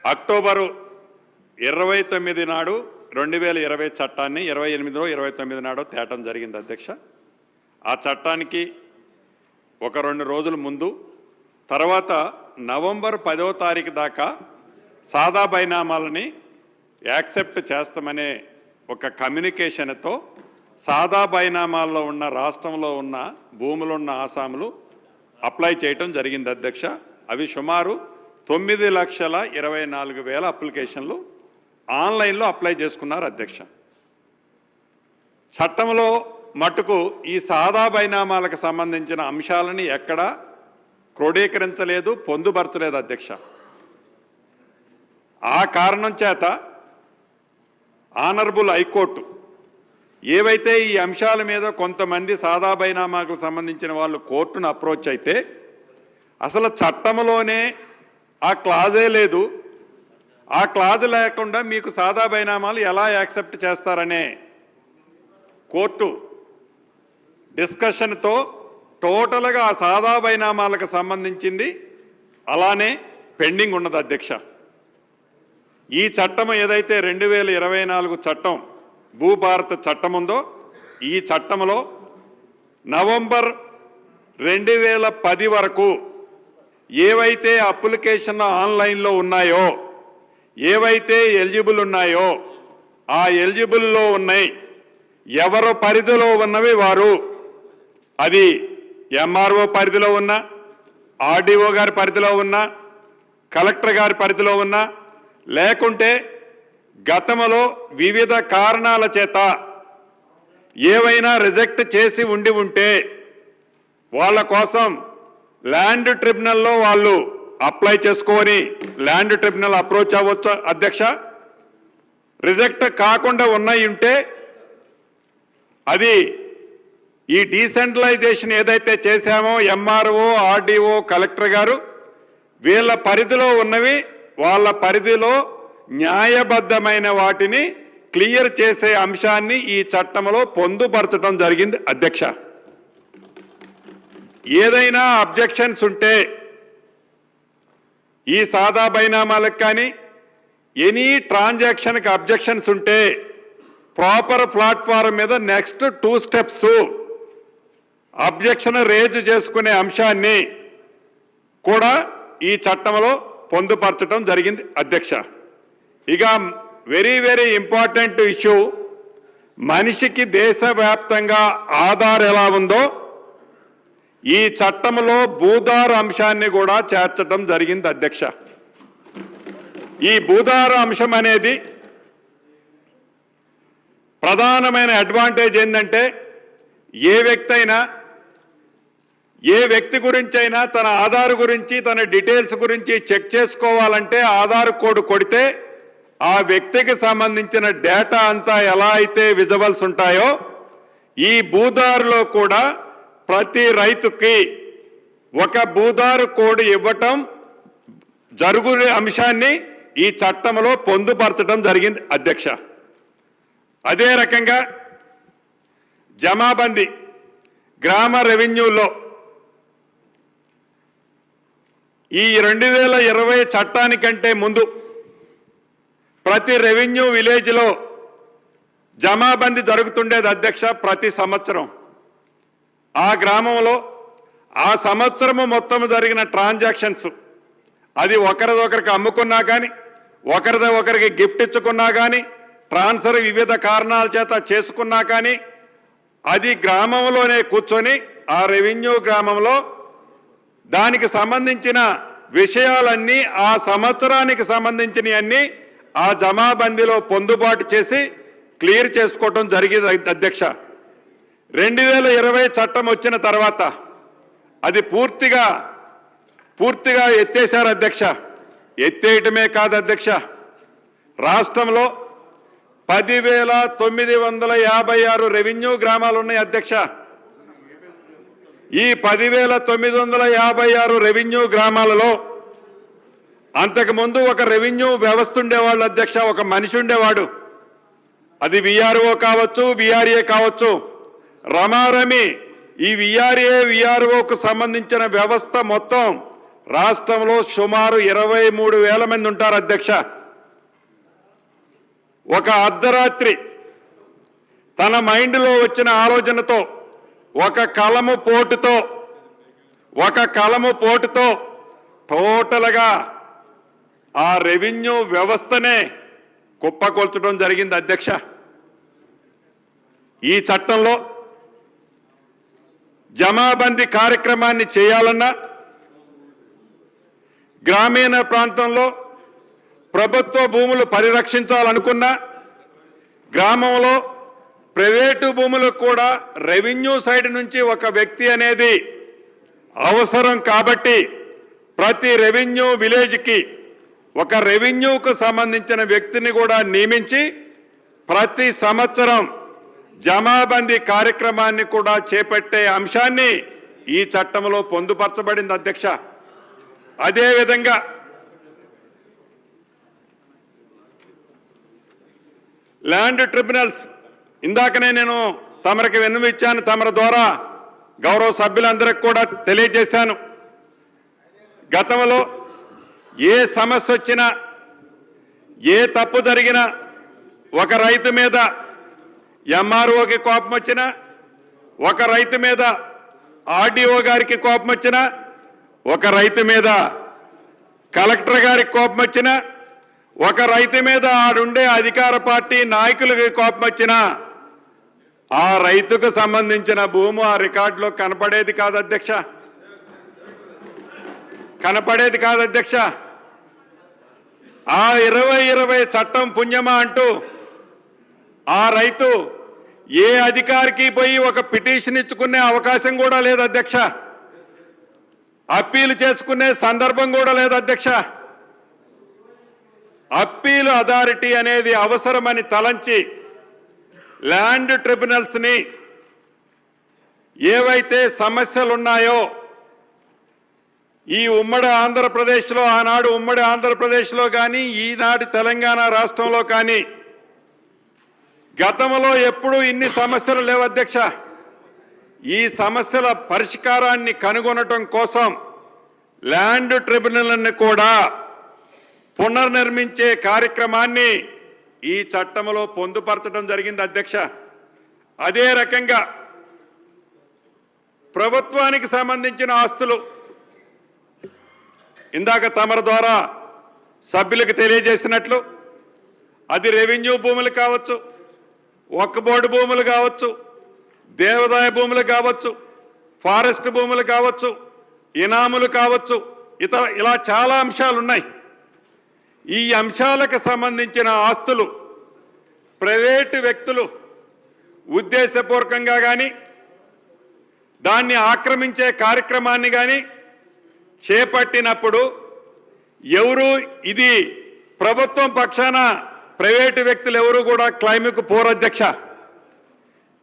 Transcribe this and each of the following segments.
October 29 నాడు 2020 చట్టాన్ని 28లో 29 నాడో తేటం జరిగింది అధ్యక్ష. ఆ చట్టానికి ఒక 2 రోజుల ముందు తర్వాత నవంబర్ 10వ తారీఖు దాకా సాదా బైనామాలని యాక్సెప్ట్ చేస్తామనే ఒక కమ్యూనికేషన్తో సాదా బైనామాల్లో ఉన్న రాష్ట్రంలో ఉన్న భూములున్న ఆసాములు అప్లై చేయటం జరిగింది అధ్యక్ష. అవి సుమారు 9,24,000 అప్లికేషన్లు ఆన్లైన్లో అప్లై చేసుకున్నారు అధ్యక్ష. చట్టంలో మటుకు ఈ సాదా బైనామాలకు సంబంధించిన అంశాలని ఎక్కడా క్రోడీకరించలేదు, పొందుపరచలేదు అధ్యక్ష. ఆ కారణం చేత ఆనరబుల్ హైకోర్టు ఏవైతే ఈ అంశాల మీద కొంతమంది సాదా బైనామాకు సంబంధించిన వాళ్ళు కోర్టును అప్రోచ్ అయితే అసలు చట్టంలోనే ఆ క్లాజే లేదు, ఆ క్లాజ్ లేకుండా మీకు సాదా బైనామాలు ఎలా యాక్సెప్ట్ చేస్తారనే కోర్టు డిస్కషన్తో టోటల్గా ఆ సాదా బైనామాలకు సంబంధించింది అలానే పెండింగ్ ఉన్నది అధ్యక్ష. ఈ చట్టం ఏదైతే 2024 చట్టం భూభారత చట్టం ఉందో ఈ చట్టంలో నవంబర్ 2010 వరకు ఏవైతే అప్లికేషన్ ఆన్లైన్లో ఉన్నాయో, ఏవైతే ఎలిజిబుల్ ఉన్నాయో ఆ ఎలిజిబుల్లో ఉన్నాయి, ఎవరు పరిధిలో ఉన్నవి వారు, అది ఎంఆర్ఓ పరిధిలో ఉన్న, ఆర్డీఓ గారి పరిధిలో ఉన్న, కలెక్టర్ గారి పరిధిలో ఉన్న, లేకుంటే గతంలో వివిధ కారణాల చేత ఏవైనా రిజెక్ట్ చేసి ఉంటే వాళ్ళ కోసం ల్యాండ్ ట్రిబ్యునల్లో వాళ్ళు అప్లై చేసుకొని ల్యాండ్ ట్రిబ్యునల్ అప్రోచ్ అవ్వచ్చు అధ్యక్ష. రిజెక్ట్ కాకుండా ఉన్నాయి ఉంటే అది ఈ డీసెంట్రలైజేషన్ ఏదైతే చేశామో ఎంఆర్ఓ, ఆర్డీఓ, కలెక్టర్ గారు వీళ్ళ పరిధిలో ఉన్నవి వాళ్ళ పరిధిలో న్యాయబద్ధమైన వాటిని క్లియర్ చేసే అంశాన్ని ఈ చట్టంలో పొందుపరచడం జరిగింది అధ్యక్ష. ఏదైనా అబ్జెక్షన్స్ ఉంటే ఈ సాదా బైనామాలకు కానీ ఎనీ ట్రాన్సాక్షన్కి అబ్జెక్షన్స్ ఉంటే ప్రాపర్ ప్లాట్ఫారం మీద నెక్స్ట్ 2 స్టెప్స్ అబ్జెక్షన్ రేజ్ చేసుకునే అంశాన్ని కూడా ఈ చట్టంలో పొందుపరచడం జరిగింది అధ్యక్ష. ఇక వెరీ వెరీ ఇంపార్టెంట్ ఇష్యూ, మనిషికి దేశవ్యాప్తంగా ఆధార్ ఎలా ఉందో ఈ చట్టంలో భూధార అంశాన్ని కూడా చేర్చడం జరిగింది అధ్యక్ష. ఈ భూధార అంశం అనేది ప్రధానమైన అడ్వాంటేజ్ ఏంటంటే ఏ వ్యక్తి గురించి అయినా తన ఆధార్ గురించి తన డీటెయిల్స్ గురించి చెక్ చేసుకోవాలంటే ఆధార్ కోడ్ కొడితే ఆ వ్యక్తికి సంబంధించిన డేటా అంతా ఎలా అయితే విజువల్స్ ఉంటాయో ఈ భూధారులో కూడా ప్రతి రైతుకి ఒక భూధారు కోడ్ ఇవ్వటం జరుగునే అంశాన్ని ఈ చట్టంలో పొందుపరచడం జరిగింది అధ్యక్ష. అదే రకంగా జమాబందీ గ్రామ రెవెన్యూలో ఈ 2020 చట్టానికంటే ముందు ప్రతి రెవెన్యూ విలేజ్లో జమాబందీ జరుగుతుండేది అధ్యక్ష. ప్రతి సంవత్సరం ఆ గ్రామంలో ఆ సంవత్సరము మొత్తం జరిగిన ట్రాన్సాక్షన్స్ అది ఒకరిదొకరికి అమ్ముకున్నా కానీ ఒకరికి గిఫ్ట్ ఇచ్చుకున్నా కానీ ట్రాన్స్ఫర్ వివిధ కారణాల చేత చేసుకున్నా కానీ అది గ్రామంలోనే కూర్చొని ఆ రెవెన్యూ గ్రామంలో దానికి సంబంధించిన విషయాలన్నీ ఆ సంవత్సరానికి సంబంధించినవన్నీ ఆ జమాబందీలో పొందుబాటు చేసి క్లియర్ చేసుకోవటం జరిగింది అధ్యక్ష. 2020 చట్టం వచ్చిన తర్వాత అది పూర్తిగా ఎత్తేశారు అధ్యక్ష. ఎత్తేయటమే కాదు అధ్యక్ష, రాష్ట్రంలో 10,956 రెవెన్యూ గ్రామాలు ఉన్నాయి అధ్యక్ష. ఈ 10,956 రెవెన్యూ గ్రామాలలో అంతకుముందు ఒక రెవెన్యూ వ్యవస్థ ఉండేవాళ్ళు అధ్యక్ష, ఒక మనిషి ఉండేవాడు. అది విఆర్ఓ కావచ్చు, విఆర్ఏ కావచ్చు. రమారమి ఈ విఆర్ఏ విఆర్ఓకు సంబంధించిన వ్యవస్థ మొత్తం రాష్ట్రంలో సుమారు 23,000 మంది ఉంటారు అధ్యక్ష. ఒక అర్ధరాత్రి తన మైండ్లో వచ్చిన ఆలోచనతో ఒక కలము పోటుతో టోటల్గా ఆ రెవెన్యూ వ్యవస్థనే కుప్పకొల్చడం జరిగింది అధ్యక్ష. ఈ చట్టంలో జమాబందీ కార్యక్రమాన్ని చేయాలన్నా, గ్రామీణ ప్రాంతంలో ప్రభుత్వ భూములు పరిరక్షించాలనుకున్నా, గ్రామంలో ప్రైవేటు భూములకు కూడా రెవెన్యూ సైడ్ నుంచి ఒక వ్యక్తి అనేది అవసరం కాబట్టి ప్రతి రెవెన్యూ విలేజ్కి ఒక రెవెన్యూకు సంబంధించిన వ్యక్తిని కూడా నియమించి ప్రతి సంవత్సరం జమాబందీ కార్యక్రమాన్ని కూడా చేపట్టే అంశాన్ని ఈ చట్టంలో పొందుపరచబడింది అధ్యక్ష. అదేవిధంగా ల్యాండ్ ట్రిబ్యునల్స్ ఇందాకనే నేను తమరికి విన్నవించాను, తమరి ద్వారా గౌరవ సభ్యులందరికీ కూడా తెలియజేశాను. గతంలో ఏ సమస్య వచ్చినా, ఏ తప్పు జరిగినా, ఒక రైతు మీద ఎంఆర్ఓకి కోపం వచ్చినా, ఒక రైతు మీద ఆర్డీఓ గారికి కోపం వచ్చినా, ఒక రైతు మీద కలెక్టర్ గారికి కోపం వచ్చినా, ఒక రైతు మీద ఆడుండే అధికార పార్టీ నాయకులకి కోపం వచ్చినా ఆ రైతుకు సంబంధించిన భూమి ఆ రికార్డులో కనపడేది కాదు అధ్యక్ష. ఆ 2020 చట్టం పుణ్యమా అంటూ ఆ రైతు ఏ అధికారికి పోయి ఒక పిటిషన్ ఇచ్చుకునే అవకాశం కూడా లేదు అధ్యక్ష. అప్పీలు చేసుకునే సందర్భం కూడా లేదు అధ్యక్ష. అప్పీలు అథారిటీ అనేది అవసరమని తలంచి ల్యాండ్ ట్రిబ్యునల్స్ని ఏవైతే సమస్యలు ఉన్నాయో ఈ ఉమ్మడి ఆంధ్రప్రదేశ్లో, ఆనాడు ఉమ్మడి ఆంధ్రప్రదేశ్లో కానీ ఈనాడు తెలంగాణ రాష్ట్రంలో కానీ గతంలో ఎప్పుడూ ఇన్ని సమస్యలు లేవు అధ్యక్ష. ఈ సమస్యల పరిష్కారాన్ని కనుగొనటం కోసం ల్యాండ్ ట్రిబ్యునల్ని కూడా పునర్నిర్మించే కార్యక్రమాన్ని ఈ చట్టంలో పొందుపరచడం జరిగింది అధ్యక్ష. అదే రకంగా ప్రభుత్వానికి సంబంధించిన ఆస్తులు ఇందాక తమరి ద్వారా సభ్యులకు తెలియజేసినట్లు అది రెవెన్యూ భూములు కావచ్చు, వక్ఫ్ బోర్డు భూములు కావచ్చు, దేవాదాయ భూములు కావచ్చు, ఫారెస్ట్ భూములు కావచ్చు, ఇనాములు కావచ్చు, ఇలా చాలా అంశాలు ఉన్నాయి. ఈ అంశాలకు సంబంధించిన ఆస్తులు ప్రైవేటు వ్యక్తులు ఉద్దేశపూర్వకంగా కానీ దాన్ని ఆక్రమించే కార్యక్రమాన్ని కానీ చేపట్టినప్పుడు ఎవరు ఇది ప్రభుత్వం పక్షాన ప్రైవేటు వ్యక్తులు ఎవరు కూడా క్లైమ్కు పోరు అధ్యక్ష.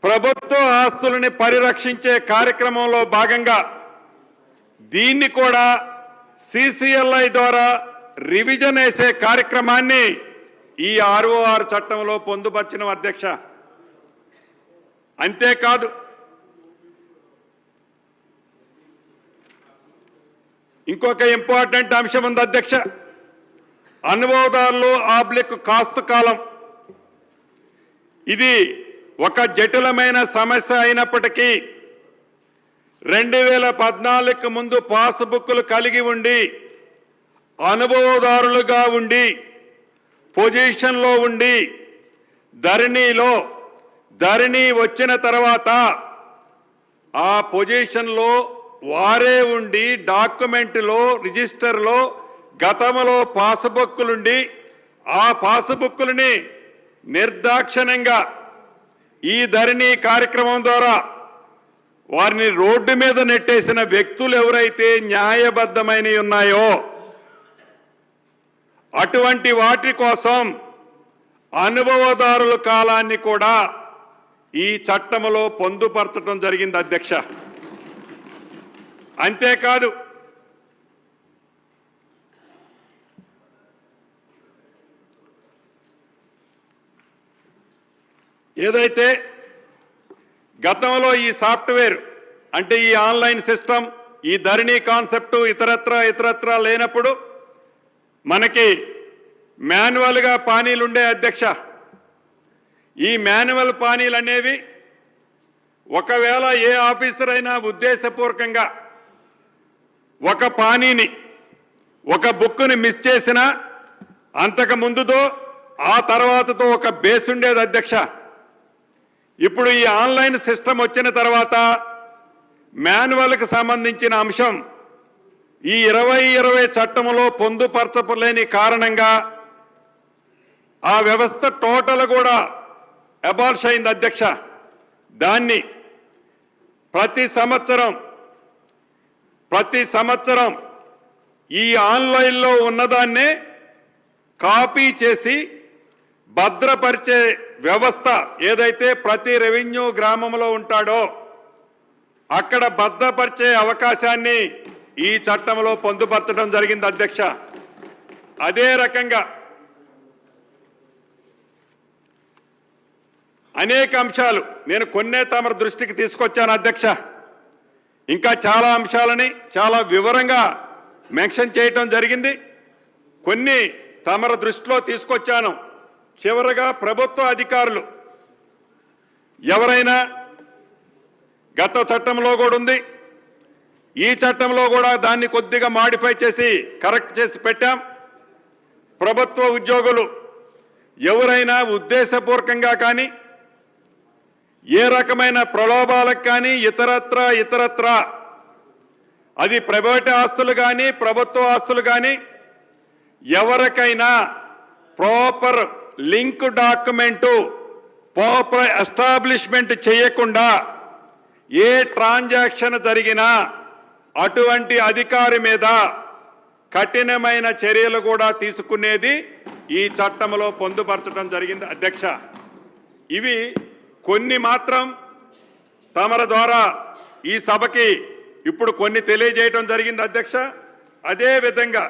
ప్రభుత్వ ఆస్తులని పరిరక్షించే కార్యక్రమంలో భాగంగా దీన్ని కూడా సిసిఎల్ఐ ద్వారా రివిజన్ వేసే కార్యక్రమాన్ని ఈ ఆర్ఓఆర్ చట్టంలో పొందుపరిచిన అధ్యక్ష. అంతేకాదు ఇంకొక ఇంపార్టెంట్ అంశం ఉంది అధ్యక్ష. అనుభవదారులు ఆబ్లిక్ కాస్తు కాలం ఇది ఒక జటిలమైన సమస్య అయినప్పటికీ 2014 ముందు పాస్బుక్లు కలిగి ఉండి అనుభవదారులుగా ఉండి పొజిషన్లో ఉండి ధరణి వచ్చిన తర్వాత ఆ పొజిషన్లో వారే ఉండి డాక్యుమెంట్లో రిజిస్టర్లో గతంలో పాస్బుక్లుండి ఆ పాస్బుక్లని నిర్దాక్షిణ్యంగా ఈ ధరణి కార్యక్రమం ద్వారా వారిని రోడ్డు మీద నెట్టేసిన వ్యక్తులు ఎవరైతే న్యాయబద్ధమైనవి ఉన్నాయో అటువంటి వాటి కోసం అనుభవదారుల కాలాన్ని కూడా ఈ చట్టంలో పొందుపరచడం జరిగింది అధ్యక్ష. అంతేకాదు ఏదైతే గతంలో ఈ సాఫ్ట్వేర్ అంటే ఈ ఆన్లైన్ సిస్టమ్ ఈ ధరణి కాన్సెప్టు ఇతరత్ర లేనప్పుడు మనకి మాన్యువల్గా పానీలుండే అధ్యక్ష. ఈ మాన్యువల్ పానీలు అనేవి ఒకవేళ ఏ ఆఫీసర్ అయినా ఉద్దేశపూర్వకంగా ఒక పానీని ఒక బుక్ని మిస్ చేసినా అంతకు ముందుతో ఆ తర్వాతతో ఒక బేస్ ఉండేది అధ్యక్ష. ఇప్పుడు ఈ ఆన్లైన్ సిస్టమ్ వచ్చిన తర్వాత మాన్యువల్కి సంబంధించిన అంశం ఈ 2020 చట్టంలో పొందుపరచలేని కారణంగా ఆ వ్యవస్థ టోటల్ కూడా అబాలిష్ అయింది అధ్యక్ష. దాన్ని ప్రతి సంవత్సరం ఈ ఆన్లైన్లో ఉన్నదాన్నే కాపీ చేసి భద్రపరిచే వ్యవస్థ ఏదైతే ప్రతి రెవెన్యూ గ్రామంలో ఉంటాడో అక్కడ భద్రపరిచే అవకాశాన్ని ఈ చట్టంలో పొందుపరచడం జరిగింది అధ్యక్ష. అదే రకంగా అనేక అంశాలు నేను కొన్నే తమ దృష్టికి తీసుకొచ్చాను అధ్యక్ష. ఇంకా చాలా అంశాలని చాలా వివరంగా మెన్షన్ చేయటం జరిగింది. కొన్ని తమర దృష్టిలో తీసుకొచ్చాను. చివరగా ప్రభుత్వ అధికారులు ఎవరైనా గత చట్టంలో కూడా ఉంది, ఈ చట్టంలో కూడా దాన్ని కొద్దిగా మాడిఫై చేసి కరెక్ట్ చేసి పెట్టాం. ప్రభుత్వ ఉద్యోగులు ఎవరైనా ఉద్దేశపూర్వకంగా కానీ ఏ రకమైన ప్రలోభాలకు కానీ ఇతరత్ర అది ప్రైవేట్ ఆస్తులు కానీ ప్రభుత్వ ఆస్తులు కానీ ఎవరికైనా proper link document proper establishment చేయకుండా ఏ ట్రాన్సాక్షన్ జరిగినా అటువంటి అధికారి మీద కఠినమైన చర్యలు కూడా తీసుకునేది ఈ చట్టంలో పొందుపరచడం జరిగింది అధ్యక్ష. ఇవి కొన్ని మాత్రం తమర ద్వారా ఈ సభకి ఇప్పుడు కొన్ని తెలియజేయడం జరిగింది అధ్యక్ష. అదే విధంగా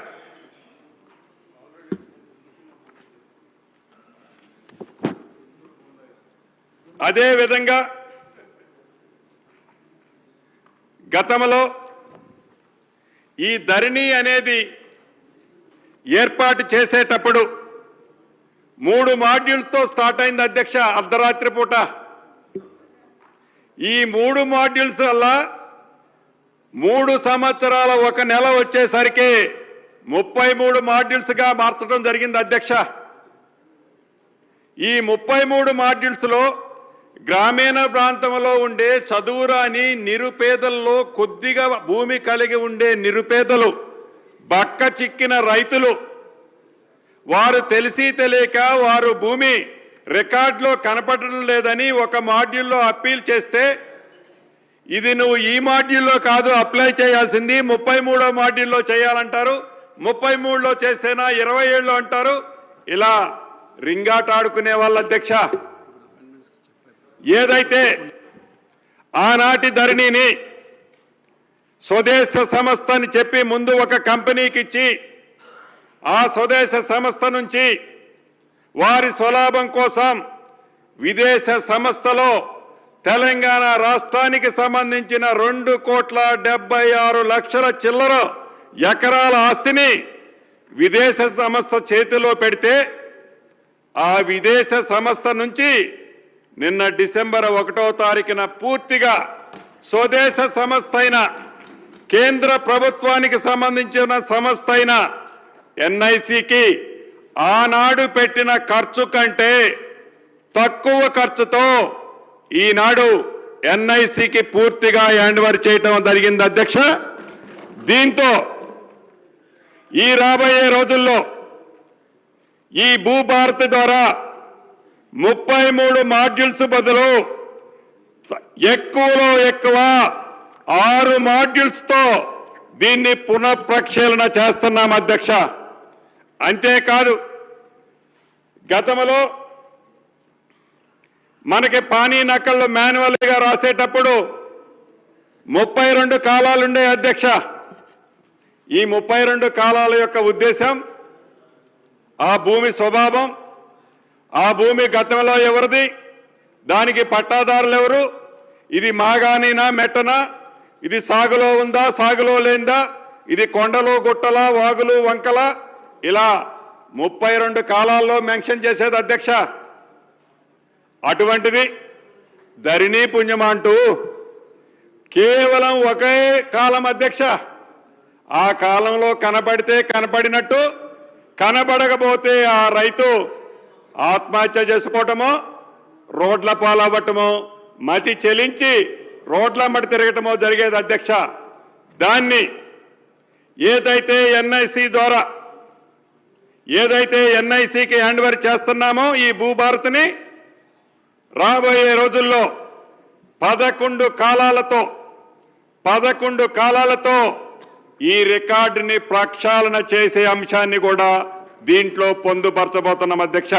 గతంలో ఈ ధరణి అనేది ఏర్పాటు చేసేటప్పుడు 3 మాడ్యూల్స్తో స్టార్ట్ అయింది అధ్యక్ష. అర్ధరాత్రి పూట ఈ 3 మాడ్యూల్స్ వల్ల 3 సంవత్సరాల 1 నెల వచ్చేసరికి 33 మాడ్యూల్స్గా మార్చడం జరిగింది అధ్యక్ష. ఈ 33 మాడ్యూల్స్లో గ్రామీణ ప్రాంతంలో ఉండే చదువురాని నిరుపేదల్లో కొద్దిగా భూమి కలిగి ఉండే నిరుపేదలు, బక్క చిక్కిన రైతులు, వారు తెలిసి తెలియక వారు భూమి రికార్డులో కనపడడం లేదని ఒక మాడ్యూల్లో అప్పీల్ చేస్తే ఇది నువ్వు ఈ మాడ్యూల్లో కాదు అప్లై చేయాల్సింది 33వ మాడ్యూల్లో చేయాలంటారు, 33లో చేస్తేనా 27లో అంటారు. ఇలా రింగాట ఆడుకునే వాళ్ళ అధ్యక్ష. ఏదైతే ఆనాటి ధరణిని స్వదేశ సంస్థ అని చెప్పి ముందు ఒక కంపెనీకి ఇచ్చి ఆ స్వదేశ సంస్థ నుంచి వారి స్వలాభం కోసం విదేశ సంస్థలో తెలంగాణ రాష్ట్రానికి సంబంధించిన 2,76,00,000 చిల్లర ఎకరాల ఆస్తిని విదేశ సంస్థ చేతిలో పెడితే ఆ విదేశ సంస్థ నుంచి నిన్న డిసెంబర్ 1వ తారీఖున పూర్తిగా స్వదేశ సంస్థ అయిన కేంద్ర ప్రభుత్వానికి సంబంధించిన సంస్థ అయిన ఎన్ఐసికి ఆనాడు పెట్టిన ఖర్చు కంటే తక్కువ ఖర్చుతో ఈనాడు ఎన్ఐసికి పూర్తిగా హ్యాండ్ ఓవర్ చేయడం జరిగింది అధ్యక్ష. దీంతో ఈ రాబోయే రోజుల్లో ఈ భూభారతి ద్వారా 33 మాడ్యూల్స్ బదులు ఎక్కువలో ఎక్కువ 6 మాడ్యూల్స్తో దీన్ని పునఃప్రక్షాళన చేస్తున్నాం అధ్యక్ష. అంతేకాదు గతంలో మనకి పానీ నకళ్ళు మాన్యువల్గా రాసేటప్పుడు 32 కాలాలుండే అధ్యక్ష. ఈ 32 కాలాల యొక్క ఉద్దేశం ఆ భూమి స్వభావం, ఆ భూమి గతంలో ఎవరిది, దానికి పట్టాదారులు ఎవరు, ఇది మాగాణినా మెట్టనా, ఇది సాగులో ఉందా, సాగులో లేందా, ఇది కొండలు గుట్టల, వాగులు వంకల, ఇలా 32 కాలాల్లో మెన్షన్ చేసేది అధ్యక్ష. అటువంటిది ధరణి పుణ్యమా అంటూ కేవలం ఒకే కాలం అధ్యక్ష. ఆ కాలంలో కనబడితే కనబడినట్టు, కనబడకపోతే ఆ రైతు ఆత్మహత్య చేసుకోవటమో, రోడ్ల పాలవ్వటమో, మతి చెలించి రోడ్ల మట్టి తిరగటమో జరిగేది అధ్యక్ష. దాన్ని ఏదైతే ఎన్ఐసి ద్వారా, ఏదైతే ఎన్ఐసికి హ్యాండ్ ఓవర్ చేస్తున్నామో ఈ భూభారతిని, రాబోయే రోజుల్లో 11 కాలాలతో ఈ రికార్డుని ప్రక్షాళన చేసే అంశాన్ని కూడా దీంట్లో పొందుపరచబోతున్నాం అధ్యక్ష.